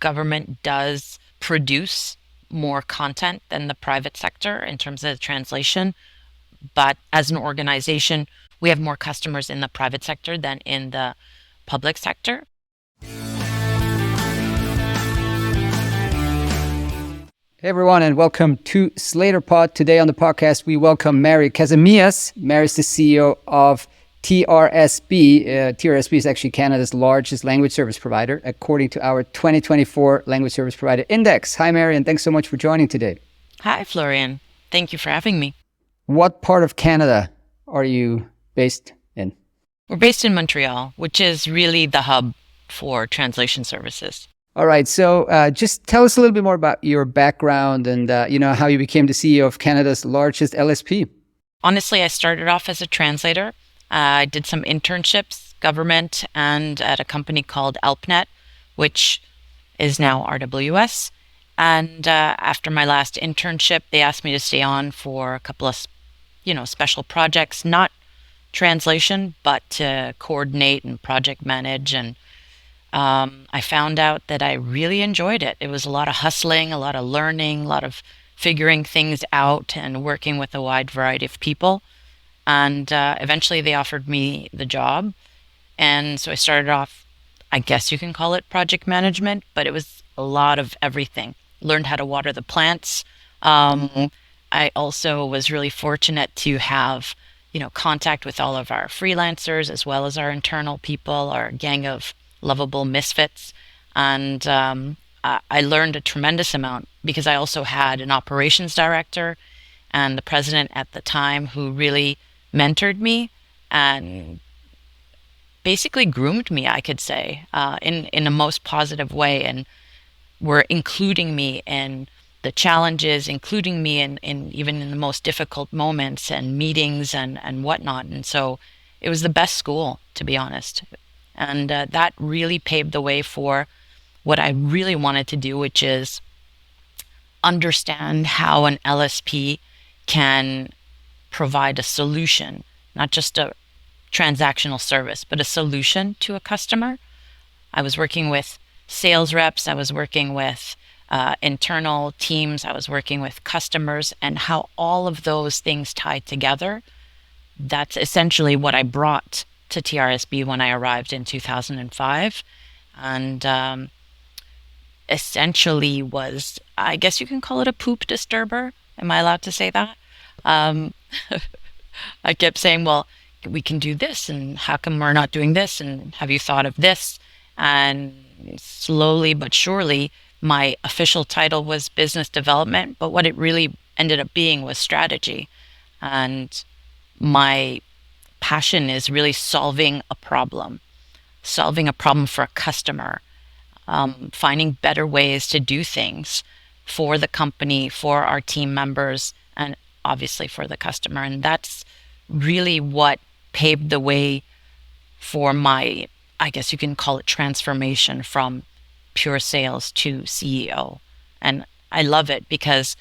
government does produce more content than the private sector in terms of translation. But as an organization, we have more customers in the private sector than in the public sector. Hey everyone, and welcome to Slater Pod. Today on the podcast, we welcome Mary Casamillas. Mary's the CEO of TRSB. TRSB is actually Canada's largest language service provider, according to our 2024 Language Service Provider Index. Hi, Mary, and thanks so much for joining today. Hi, Florian. Thank you for having me. What part of Canada are you based in? We're based in Montreal, which is really the hub for translation services. All right, so just tell us a little bit more about your background and how you became the CEO of Canada's largest LSP. Honestly, I started off as a translator. I did some internships, government, and at a company called AlpNet, which is now RWS. And after my last internship, they asked me to stay on for a couple of, special projects, not translation, but to coordinate and project manage. And I found out that I really enjoyed it. It was a lot of hustling, a lot of learning, a lot of figuring things out and working with a wide variety of people. And eventually they offered me the job. And so I started off, I guess you can call it project management, but it was a lot of everything. Learned how to water the plants. I also was really fortunate to have, contact with all of our freelancers as well as our internal people, our gang of lovable misfits. And I learned a tremendous amount because I also had an operations director and the president at the time who really mentored me and basically groomed me, I could say, in a most positive way, and were including me in the challenges, including me in even in the most difficult moments and meetings and whatnot. And so it was the best school, to be honest. And that really paved the way for what I really wanted to do, which is understand how an LSP can provide a solution, not just a transactional service, but a solution to a customer. I was working with sales reps, I was working with internal teams, I was working with customers, and how all of those things tied together. That's essentially what I brought to TRSB when I arrived in 2005. And essentially was, I guess you can call it a poop disturber. Am I allowed to say that? I kept saying, well, we can do this, and how come we're not doing this? And have you thought of this? And slowly but surely, my official title was business development, but what it really ended up being was strategy. And my passion is really solving a problem for a customer, finding better ways to do things for the company, for our team members, and obviously for the customer. And that's really what paved the way for my, I guess you can call it, transformation from pure sales to CEO. And I love it because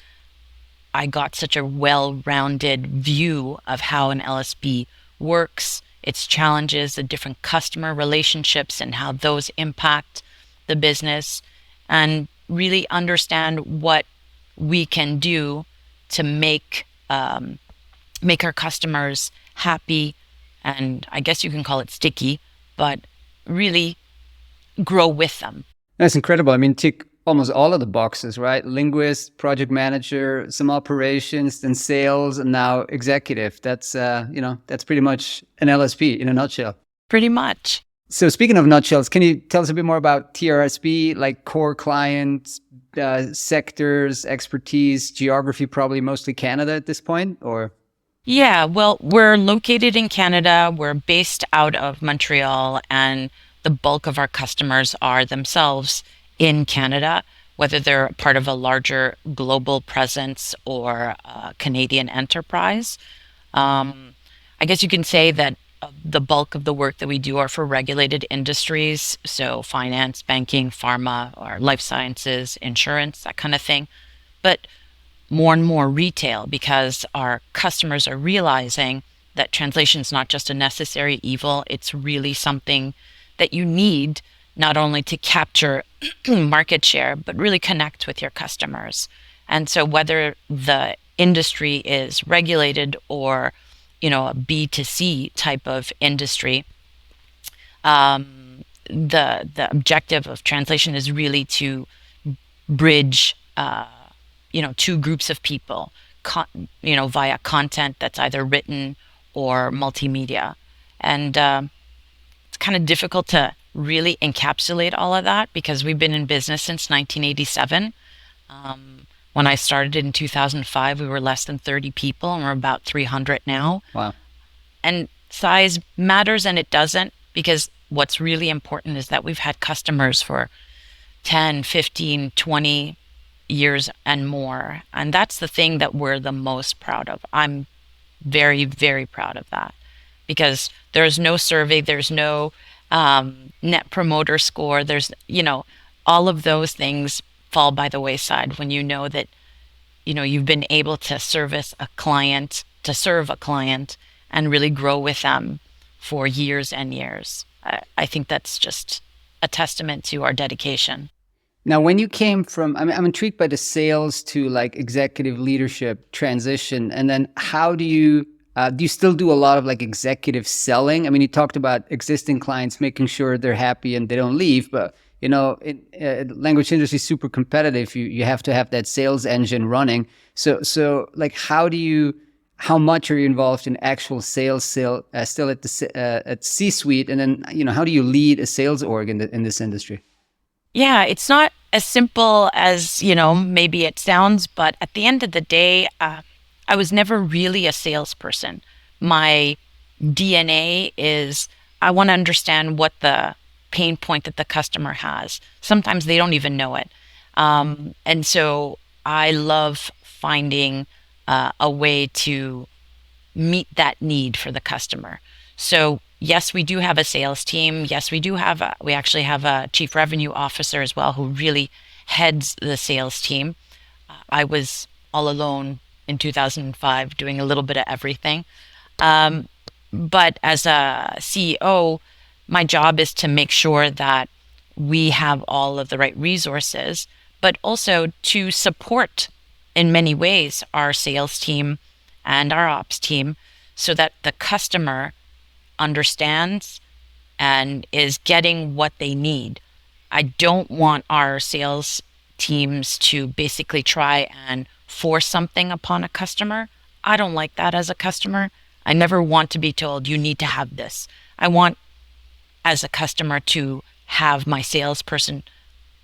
I got such a well-rounded view of how an LSP works, its challenges, the different customer relationships and how those impact the business, and really understand what we can do to make our customers happy, and I guess you can call it sticky, but really grow with them. That's incredible. I mean, tick almost all of the boxes, right? Linguist, project manager, some operations, then sales, and now executive. That's that's pretty much an LSP in a nutshell. Pretty much. So speaking of nutshells, can you tell us a bit more about TRSB, like core clients, sectors, expertise, geography, probably mostly Canada at this point, or? Yeah, well, we're located in Canada. We're based out of Montreal, and the bulk of our customers are themselves in Canada, whether they're part of a larger global presence or a Canadian enterprise. I guess you can say that the bulk of the work that we do are for regulated industries, so finance, banking, pharma, or life sciences, insurance, that kind of thing. But more and more retail, because our customers are realizing that translation is not just a necessary evil, it's really something that you need not only to capture market share, but really connect with your customers. And so whether the industry is regulated or, a B2C type of industry, the objective of translation is really to bridge, two groups of people, via content that's either written or multimedia. And it's kind of difficult to really encapsulate all of that because we've been in business since 1987. When I started in 2005, we were less than 30 people, and we're about 300 now. Wow. And size matters and it doesn't, because what's really important is that we've had customers for 10, 15, 20 years and more. And that's the thing that we're the most proud of. I'm very, very proud of that, because there's no survey, there's no net promoter score, there's, all of those things fall by the wayside when you know that, you've been able to serve a client and really grow with them for years and years. I think that's just a testament to our dedication. Now, when you came from, I'm intrigued by the sales to like executive leadership transition. And then how do you still do a lot of like executive selling? I mean, you talked about existing clients, making sure they're happy and they don't leave, but language industry is super competitive. You have to have that sales engine running. So like, how much are you involved in actual sales still at at C-suite? And then, how do you lead a sales org in this industry? Yeah, it's not as simple as, maybe it sounds, but at the end of the day, I was never really a salesperson. My DNA is I want to understand what the pain point that the customer has. Sometimes they don't even know it. And so I love finding a way to meet that need for the customer. So yes, we do have a sales team. Yes, we actually have a chief revenue officer as well, who really heads the sales team. I was all alone in 2005 doing a little bit of everything. But as a CEO, my job is to make sure that we have all of the right resources, but also to support in many ways our sales team and our ops team so that the customer understands and is getting what they need. I don't want our sales teams to basically try and force something upon a customer. I don't like that as a customer. I never want to be told you need to have this. I want, as a customer, to have my salesperson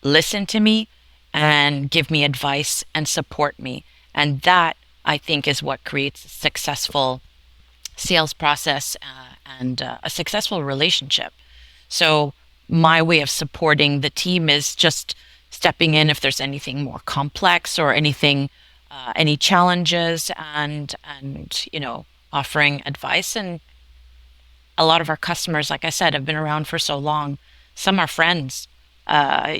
listen to me and give me advice and support me. And that, I think, is what creates a successful sales process and a successful relationship. So my way of supporting the team is just stepping in if there's anything more complex or anything, any challenges, and offering advice. And a lot of our customers, like I said, have been around for so long. Some are friends, and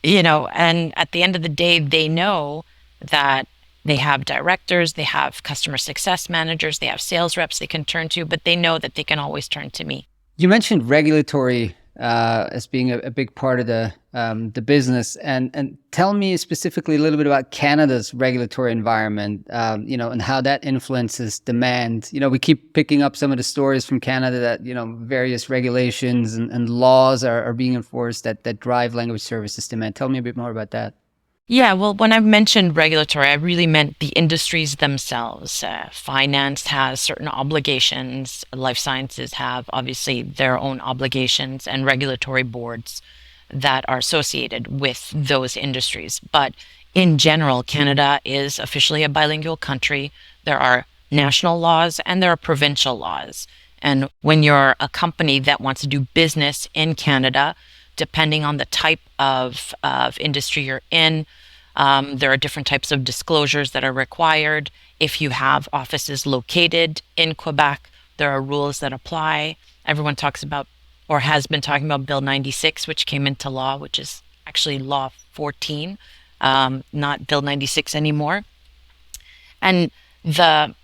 at the end of the day, they know that they have directors, they have customer success managers, they have sales reps they can turn to, but they know that they can always turn to me. You mentioned regulatory as being a big part of the business, and tell me specifically a little bit about Canada's regulatory environment, and how that influences demand. We keep picking up some of the stories from Canada that various regulations and laws are being enforced that drive language services demand. Tell me a bit more about that. Yeah, well, when I mentioned regulatory, I really meant the industries themselves. Finance has certain obligations. Life sciences have obviously their own obligations and regulatory boards that are associated with those industries. But in general, Canada is officially a bilingual country. There are national laws and there are provincial laws. And when you're a company that wants to do business in Canada, depending on the type of industry you're in, there are different types of disclosures that are required. If you have offices located in Quebec, there are rules that apply. Everyone talks about, or has been talking about, Bill 96, which came into law, which is actually Law 14, not Bill 96 anymore. And the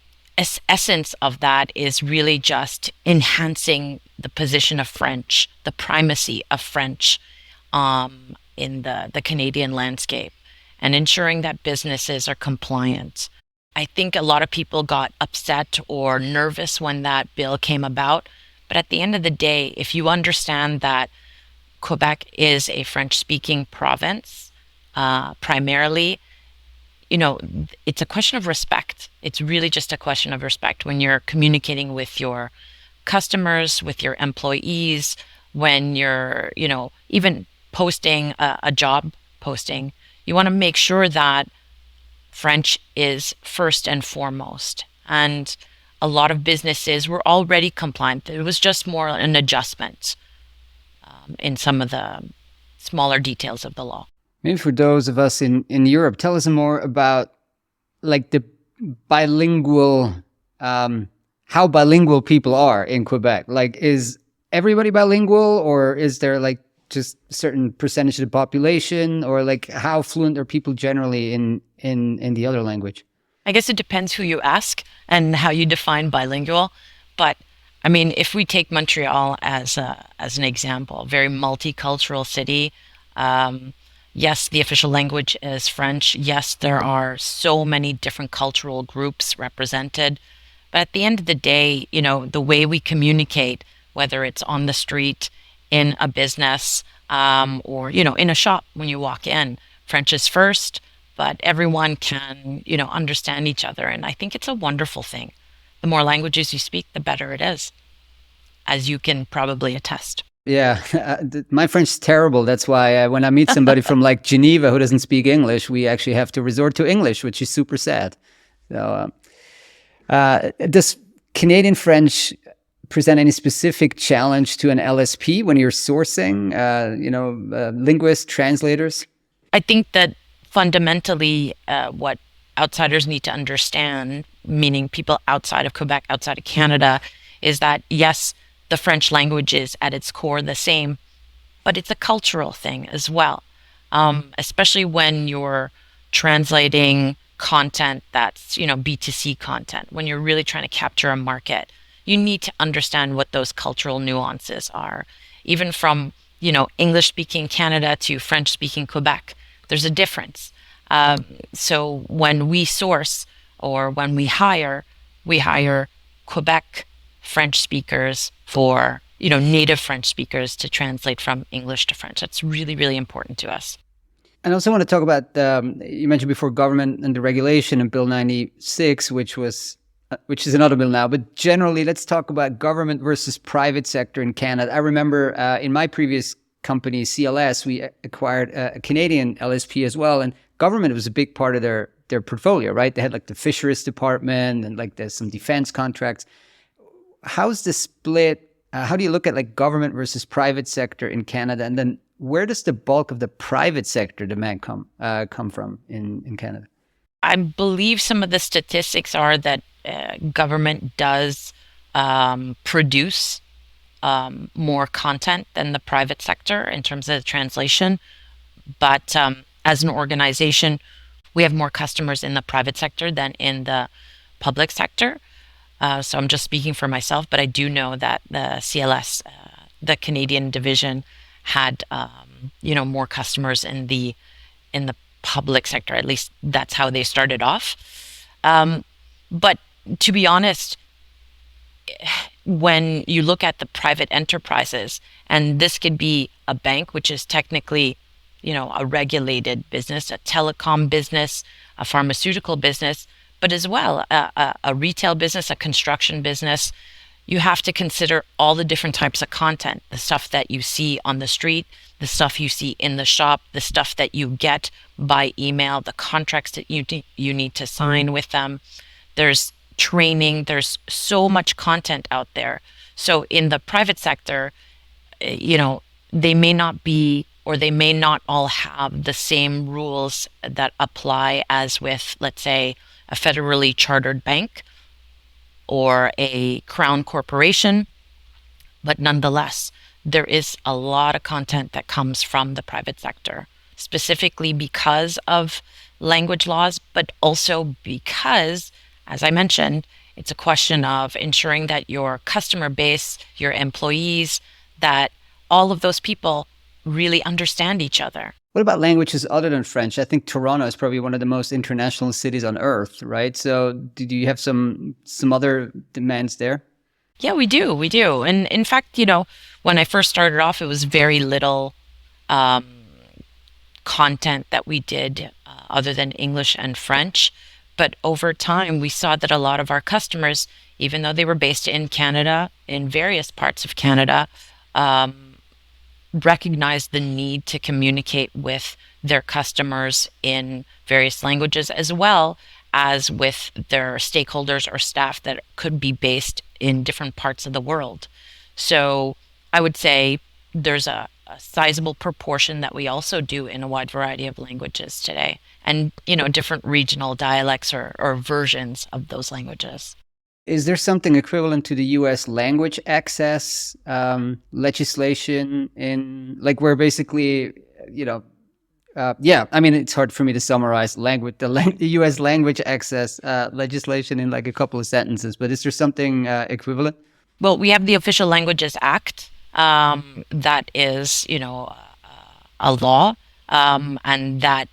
essence of that is really just enhancing the position of French, the primacy of French in the Canadian landscape and ensuring that businesses are compliant. I think a lot of people got upset or nervous when that bill came about. But at the end of the day, if you understand that Quebec is a French speaking province, primarily, it's a question of respect. It's really just a question of respect when you're communicating with your customers, with your employees, when you're, even posting a job posting. You want to make sure that French is first and foremost. And a lot of businesses were already compliant. It was just more an adjustment in some of the smaller details of the law. Maybe for those of us in Europe, tell us more about like the bilingual, how bilingual people are in Quebec. Like, is everybody bilingual, or is there like just a certain percentage of the population, or like how fluent are people generally in the other language? I guess it depends who you ask and how you define bilingual. But I mean, if we take Montreal as an example, very multicultural city. Yes, the official language is French. Yes, there are so many different cultural groups represented. But at the end of the day, the way we communicate, whether it's on the street, in a business, or, in a shop when you walk in, French is first, but everyone can, understand each other. And I think it's a wonderful thing. The more languages you speak, the better it is, as you can probably attest. Yeah, my French is terrible. That's why when I meet somebody from like Geneva who doesn't speak English, we actually have to resort to English, which is super sad. So, does Canadian French present any specific challenge to an LSP when you're sourcing, linguists, translators? I think that fundamentally, what outsiders need to understand, meaning people outside of Quebec, outside of Canada, is that yes, the French language is at its core the same, but it's a cultural thing as well. Especially when you're translating content that's, B2C content, when you're really trying to capture a market, you need to understand what those cultural nuances are. Even from, English speaking Canada to French speaking Quebec, there's a difference. So when we source or when we hire Quebec French speakers for, native French speakers to translate from English to French. That's really, really important to us. And I also want to talk about, you mentioned before government and the regulation in Bill 96, which is another bill now. But generally, let's talk about government versus private sector in Canada. I remember in my previous company, CLS, we acquired a Canadian LSP as well. And government was a big part of their portfolio, right? They had like the fisheries department and like there's some defense contracts. How's the split? How do you look at like government versus private sector in Canada? And then where does the bulk of the private sector demand come from in Canada? I believe some of the statistics are that government does produce more content than the private sector in terms of the translation. But as an organization, we have more customers in the private sector than in the public sector. So I'm just speaking for myself, but I do know that the CLS, the Canadian division, had more customers in the public sector. At least that's how they started off. But to be honest, when you look at the private enterprises, and this could be a bank, which is technically, a regulated business, a telecom business, a pharmaceutical business, but as well a retail business, a construction business, you have to consider all the different types of content, the stuff that you see on the street, the stuff you see in the shop, the stuff that you get by email, the contracts that you need to sign with them. There's training, there's so much content out there. So in the private sector, they may not be, or they may not all have the same rules that apply as with, let's say, a federally chartered bank or a crown corporation. But nonetheless, there is a lot of content that comes from the private sector, specifically because of language laws, but also because, as I mentioned, it's a question of ensuring that your customer base, your employees, that all of those people really understand each other. What about languages other than French? I think Toronto is probably one of the most international cities on earth, right? So do you have some other demands there? Yeah, we do. We do. And in fact, when I first started off, it was very little um, content that we did other than English and French. But over time, we saw that a lot of our customers, even though they were based in Canada, in various parts of Canada, um, recognized the need to communicate with their customers in various languages, as well as with their stakeholders or staff that could be based in different parts of the world. So I would say there's a sizable proportion that we also do in a wide variety of languages today, and different regional dialects or versions of those languages. Is there something equivalent to the U.S. language access legislation in like where basically, yeah, I mean, it's hard for me to summarize the U.S. language access legislation in like a couple of sentences, but is there something equivalent? Well, we have the Official Languages Act, that is, a law, and that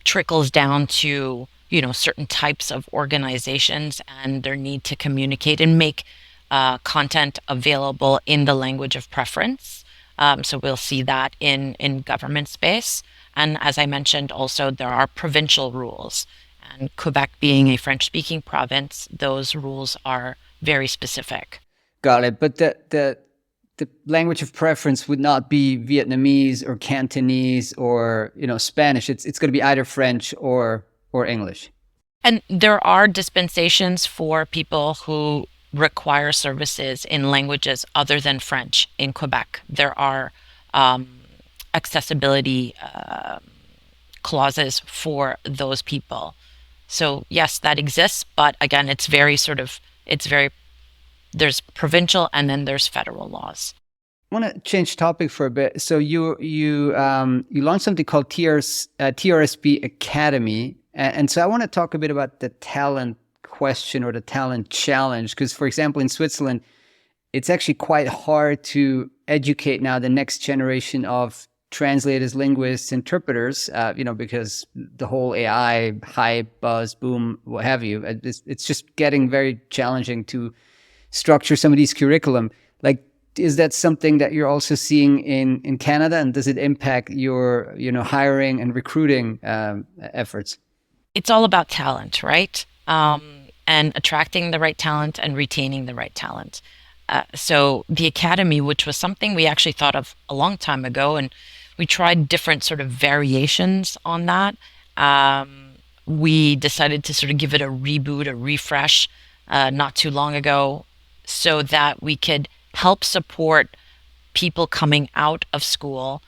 trickles down to certain types of organizations and their need to communicate and make content available in the language of preference. So we'll see that in government space. And as I mentioned, also there are provincial rules. And Quebec being a French-speaking province, those rules are very specific. Got it. But the language of preference would not be Vietnamese or Cantonese or Spanish. It's going to be either French or English. And there are dispensations for people who require services in languages other than French in Quebec. There are accessibility clauses for those people. So yes, that exists, but again, there's provincial and then there's federal laws. I want to change topic for a bit. So you launched something called TRSP Academy, and so I want to talk a bit about the talent question or the talent challenge. Because, for example, in Switzerland, it's actually quite hard to educate now the next generation of translators, linguists, interpreters. Because the whole AI hype, buzz, boom, what have you, it's just getting very challenging to structure some of these curriculum. Like, is that something that you're also seeing in Canada, and does it impact your hiring and recruiting efforts? It's all about talent, right? And attracting the right talent and retaining the right talent. So the academy, which was something we actually thought of a long time ago, and we tried different sort of variations on that. We decided to sort of give it a reboot, a refresh, not too long ago, so that we could help support people coming out of school,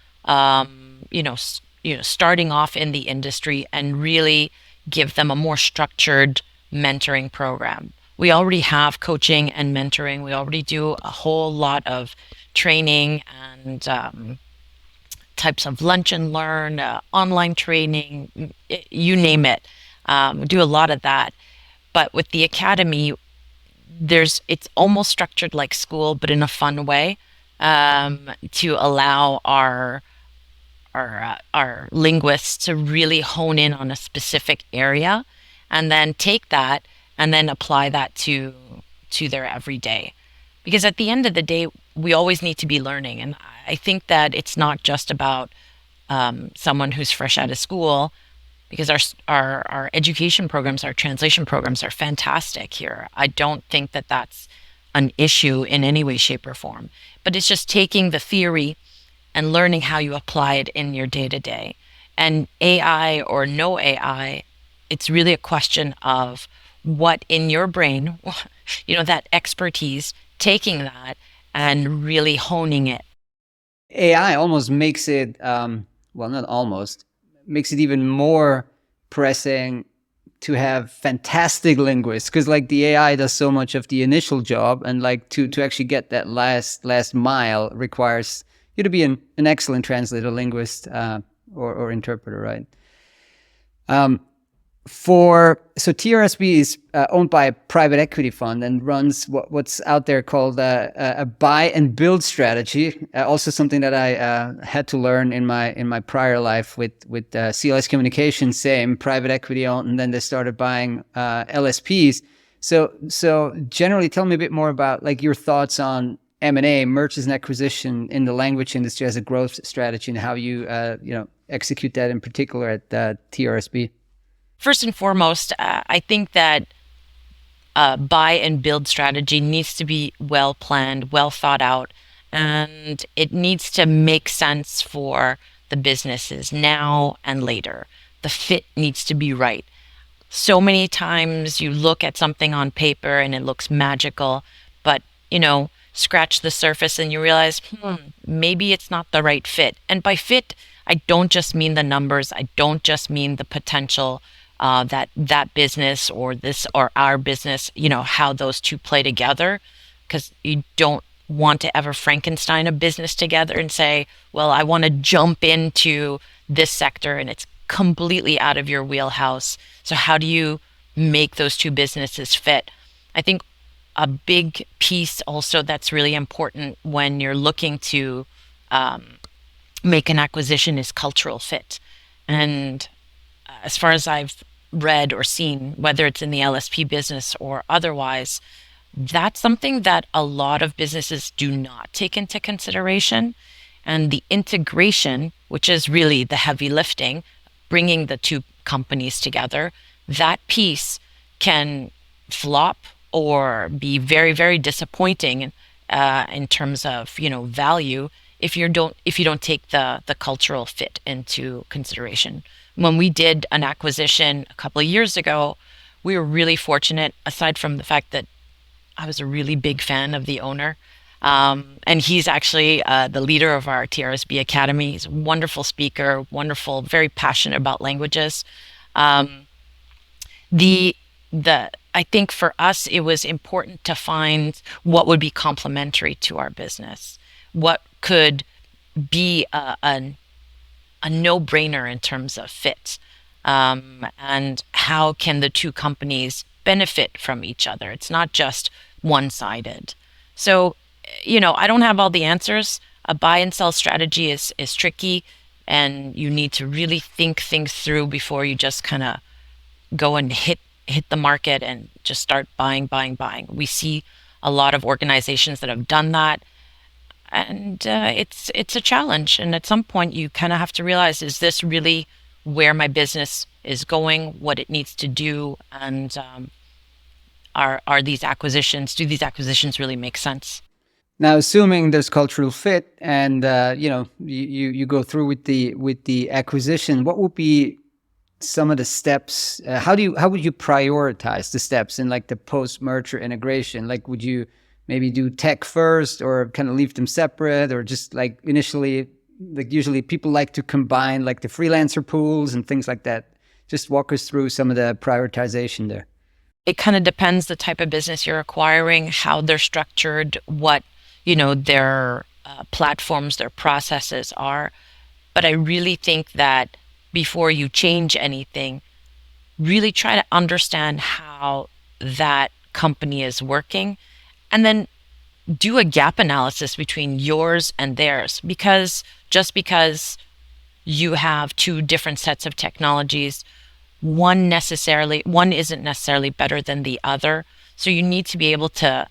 starting off in the industry, and really give them a more structured mentoring program. We already have coaching and mentoring. We already do a whole lot of training and types of lunch and learn, online training, you name it. We do a lot of that. But with the academy, it's almost structured like school, but in a fun way, to allow our linguists to really hone in on a specific area, and then take that and then apply that to their everyday. Because at the end of the day, we always need to be learning, and I think that it's not just about someone who's fresh out of school. Because our education programs, our translation programs are fantastic here. I don't think that that's an issue in any way, shape, or form. But it's just taking the theory and learning how you apply it in your day-to-day. And AI or no AI, it's really a question of what in your brain, that expertise, taking that and really honing it. AI almost makes it, not almost, makes it even more pressing to have fantastic linguists, because like the AI does so much of the initial job, and like to actually get that last mile requires you to be an excellent translator, linguist, or interpreter, right? So TRSB is owned by a private equity fund and runs what's out there called a buy and build strategy. Also something that I had to learn in my prior life with CLS Communications, same private equity owned, and then they started buying LSPs. So generally, tell me a bit more about like your thoughts on M&A, mergers and acquisition in the language industry as a growth strategy, and how you execute that in particular at TRSB. First and foremost, I think that buy and build strategy needs to be well planned, well thought out, and it needs to make sense for the businesses now and later. The fit needs to be right. So many times you look at something on paper and it looks magical, but scratch the surface and you realize, maybe it's not the right fit. And by fit, I don't just mean the numbers. I don't just mean the potential that business or this or our business, how those two play together, because you don't want to ever Frankenstein a business together and say, well, I want to jump into this sector and it's completely out of your wheelhouse. So how do you make those two businesses fit? I think a big piece also that's really important when you're looking to make an acquisition is cultural fit. And as far as I've read or seen, whether it's in the LSP business or otherwise, that's something that a lot of businesses do not take into consideration. And the integration, which is really the heavy lifting, bringing the two companies together, that piece can flop or be very, very disappointing in terms of value if you don't take the cultural fit into consideration. When we did an acquisition a couple of years ago, we were really fortunate, aside from the fact that I was a really big fan of the owner. And he's actually the leader of our TRSB Academy. He's a wonderful speaker, wonderful, very passionate about languages. I think for us, it was important to find what would be complementary to our business, what could be a no-brainer in terms of fit, and how can the two companies benefit from each other. It's not just one-sided. So, I don't have all the answers. A buy and sell strategy is tricky, and you need to really think things through before you just kind of go and hit the market and just start buying. We see a lot of organizations that have done that, and it's a challenge. And at some point, you kind of have to realize: is this really where my business is going? What it needs to do? And are these acquisitions? Do these acquisitions really make sense? Now, assuming there's cultural fit, and you go through with the acquisition, what would be some of the steps? How would you prioritize the steps in like the post-merger integration? Like, would you maybe do tech first, or kind of leave them separate, or just like initially, like usually people like to combine like the freelancer pools and things like that? Just walk us through some of the prioritization there. It kind of depends the type of business you're acquiring, how they're structured, what their platforms, their processes are. But I really think that before you change anything, really try to understand how that company is working, and then do a gap analysis between yours and theirs. Because just because you have two different sets of technologies, one isn't necessarily better than the other. So you need to be able to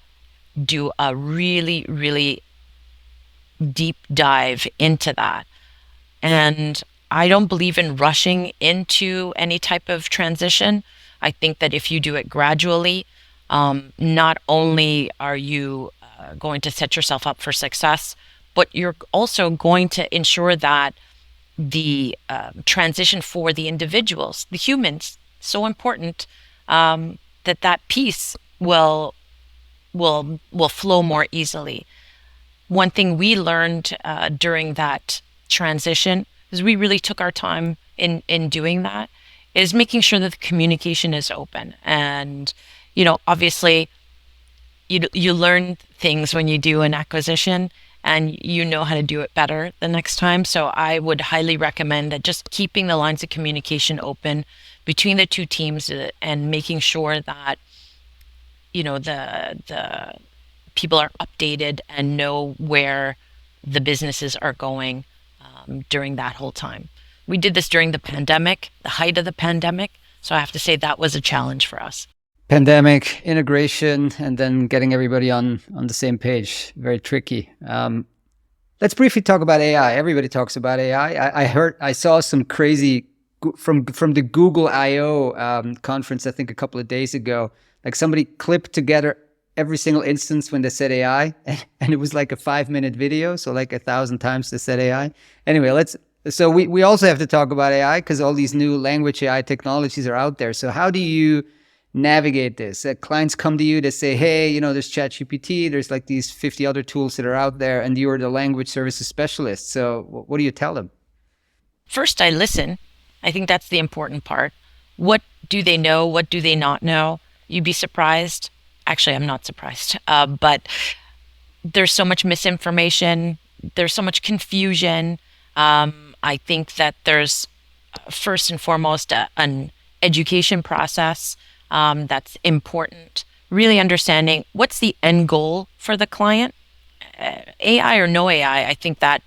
do a really, really deep dive into that. And I don't believe in rushing into any type of transition. I think that if you do it gradually, not only are you going to set yourself up for success, but you're also going to ensure that the transition for the individuals, the humans, so important, that piece will flow more easily. One thing we learned during that transition, is we really took our time in doing that, is making sure that the communication is open. And obviously you learn things when you do an acquisition, and you know how to do it better the next time. So I would highly recommend that just keeping the lines of communication open between the two teams and making sure that the people are updated and know where the businesses are going during that whole time. We did this during the pandemic, the height of the pandemic. So I have to say that was a challenge for us. Pandemic, integration, and then getting everybody on the same page. Very tricky. Let's briefly talk about AI. Everybody talks about AI. I saw some crazy from the Google I/O conference, I think a couple of days ago. Like somebody clipped together every single instance when they said AI, and it was like a 5-minute video. So like 1,000 times they said AI. Anyway, so we also have to talk about AI because all these new language AI technologies are out there. So how do you navigate this? Clients come to you, they say, hey, there's ChatGPT, there's like these 50 other tools that are out there, and you're the language services specialist. So what do you tell them? First, I listen. I think that's the important part. What do they know? What do they not know? You'd be surprised. Actually, I'm not surprised, but there's so much misinformation. There's so much confusion. I think that there's first and foremost an education process that's important. Really understanding what's the end goal for the client. AI or no AI, I think that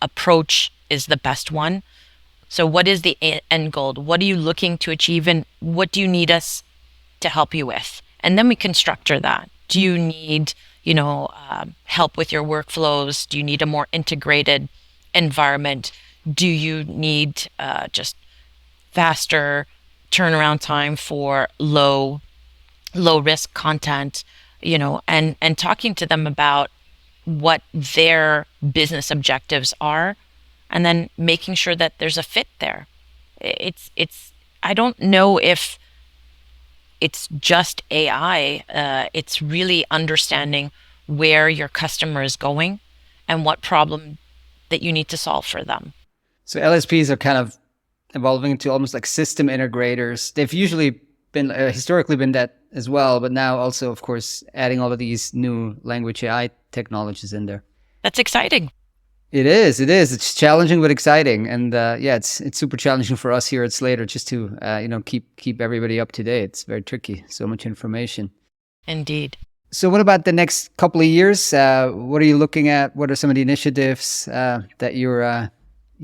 approach is the best one. So what is the end goal? What are you looking to achieve, and what do you need us to help you with? And then we can structure that. Do you need, help with your workflows? Do you need a more integrated environment? Do you need just faster turnaround time for low risk content? And talking to them about what their business objectives are, and then making sure that there's a fit there. I don't know if it's just AI. It's really understanding where your customer is going and what problem that you need to solve for them. So LSPs are kind of evolving into almost like system integrators. They've usually been historically been that as well, but now also, of course, adding all of these new language AI technologies in there. That's exciting. It is. It's challenging but exciting, and it's super challenging for us here at Slator just to keep everybody up to date. It's very tricky. So much information. Indeed. So what about the next couple of years? What are you looking at? What are some of the initiatives that you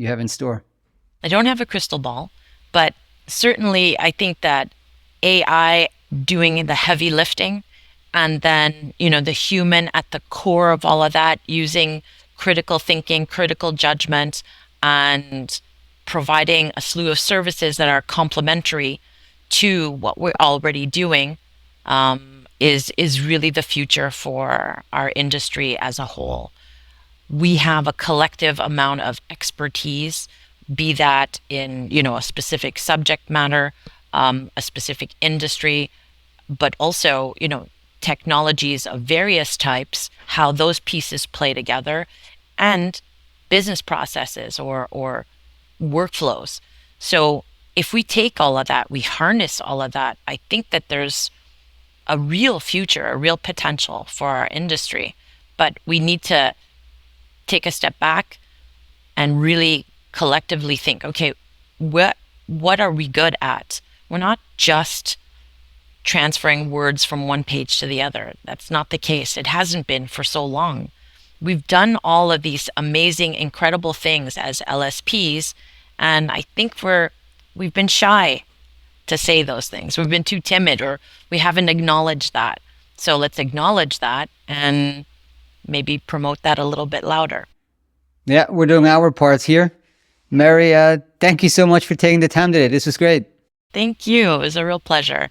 have in store? I don't have a crystal ball, but certainly I think that AI doing the heavy lifting, and then the human at the core of all of that, using critical thinking, critical judgment, and providing a slew of services that are complementary to what we're already doing is really the future for our industry as a whole. We have a collective amount of expertise, be that in a specific subject matter, a specific industry, but also technologies of various types, how those pieces play together, and business processes or workflows. So if we take all of that, we harness all of that, I think that there's a real future, a real potential for our industry. But we need to take a step back and really collectively think, okay, what are we good at? We're not just transferring words from one page to the other. That's not the case. It hasn't been for so long. We've done all of these amazing, incredible things as LSPs, and I think we've been shy to say those things. We've been too timid, or we haven't acknowledged that. So let's acknowledge that and maybe promote that a little bit louder. Yeah, we're doing our part here. Mary, thank you so much for taking the time today. This was great. Thank you. It was a real pleasure.